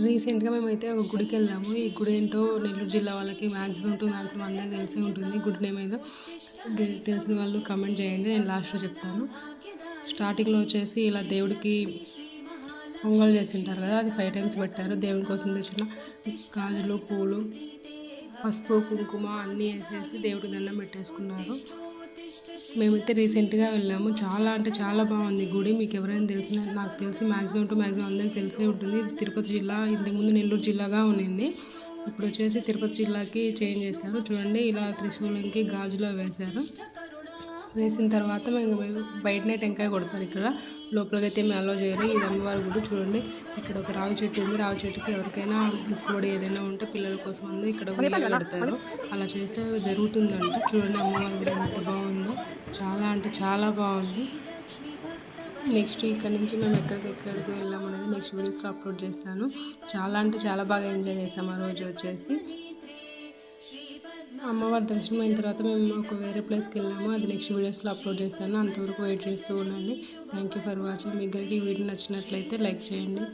రీసెంట్‌గా మేమైతే ఒక గుడికెళ్ళాము. ఈ గుడి ఏంటో నెల్లూరు జిల్లా వాళ్ళకి మాక్సిమం టు మాక్సిమం అందరికి తెలిసే ఉంటుంది. గుడి నేమ్ ఏదో తెలిసిన వాళ్ళు కామెంట్ చేయండి. నేను లాస్ట్‌లో చెప్తాను. స్టార్టింగ్‌లో వచ్చేసి ఇలా దేవుడికి పొంగల్ చేసింటారు కదా, అది 5 టైమ్స్ పెట్టారు. దేవుని కోసం తెచ్చిన గాజులు, పూలు, పసుపు, కుంకుమ అన్నీ వేసేసి దేవుడికి దండం పెట్టేసుకున్నారు. మేమైతే రీసెంట్‌గా వెళ్ళాము. చాలా అంటే చాలా బాగుంది గుడి. మీకు ఎవరైనా నాకు తెలిసి మాక్సిమం టు మాక్సిమం అందరికీ తెలిసే ఉంటుంది. ఇది తిరుపతి జిల్లా, ఇంతకుముందు నెల్లూరు జిల్లాగా ఉండింది. ఇప్పుడు వచ్చేసి తిరుపతి జిల్లాకి చేంజ్ చేశారు. చూడండి, ఇలా త్రిశూలంకి గాజులు వేశారు. వేసిన తర్వాత మేము బయటనే టెంకాయ కొడతారు. ఇక్కడ లోపలికైతే మేము అలో చేయరు. ఇది అమ్మవారి గుడి. చూడండి, ఇక్కడ ఒక రావి చెట్టు ఉంది. రావి చెట్టుకి ఎవరికైనా ముక్కుబడి ఏదైనా ఉంటే పిల్లల కోసం అందు ఇక్కడ ఉయ్యాల కడతారు. అలా చేస్తే జరుగుతుందంట. చూడండి అమ్మవారి గుడి ఎంత బాగుందో, చాలా అంటే చాలా బాగుంది. నెక్స్ట్ ఇక్కడ నుంచి మేము ఎక్కడికి వెళ్ళాము అనేది నెక్స్ట్ వీడియోస్లో అప్లోడ్ చేస్తాను. చాలా అంటే చాలా బాగా ఎంజాయ్ చేస్తాము. ఆ రోజు వచ్చేసి అమ్మవారి దర్శనం అయిన తర్వాత మేము ఒక వేరే ప్లేస్కి వెళ్ళాము. అది నెక్స్ట్ వీడియోస్లో అప్లోడ్ చేస్తాను. అంతవరకు వెయిట్ చేస్తూ ఉండండి. Thank you for watching. మీ దగ్గరికి ఈ వీడియో నచ్చినట్లయితే లైక్ చేయండి.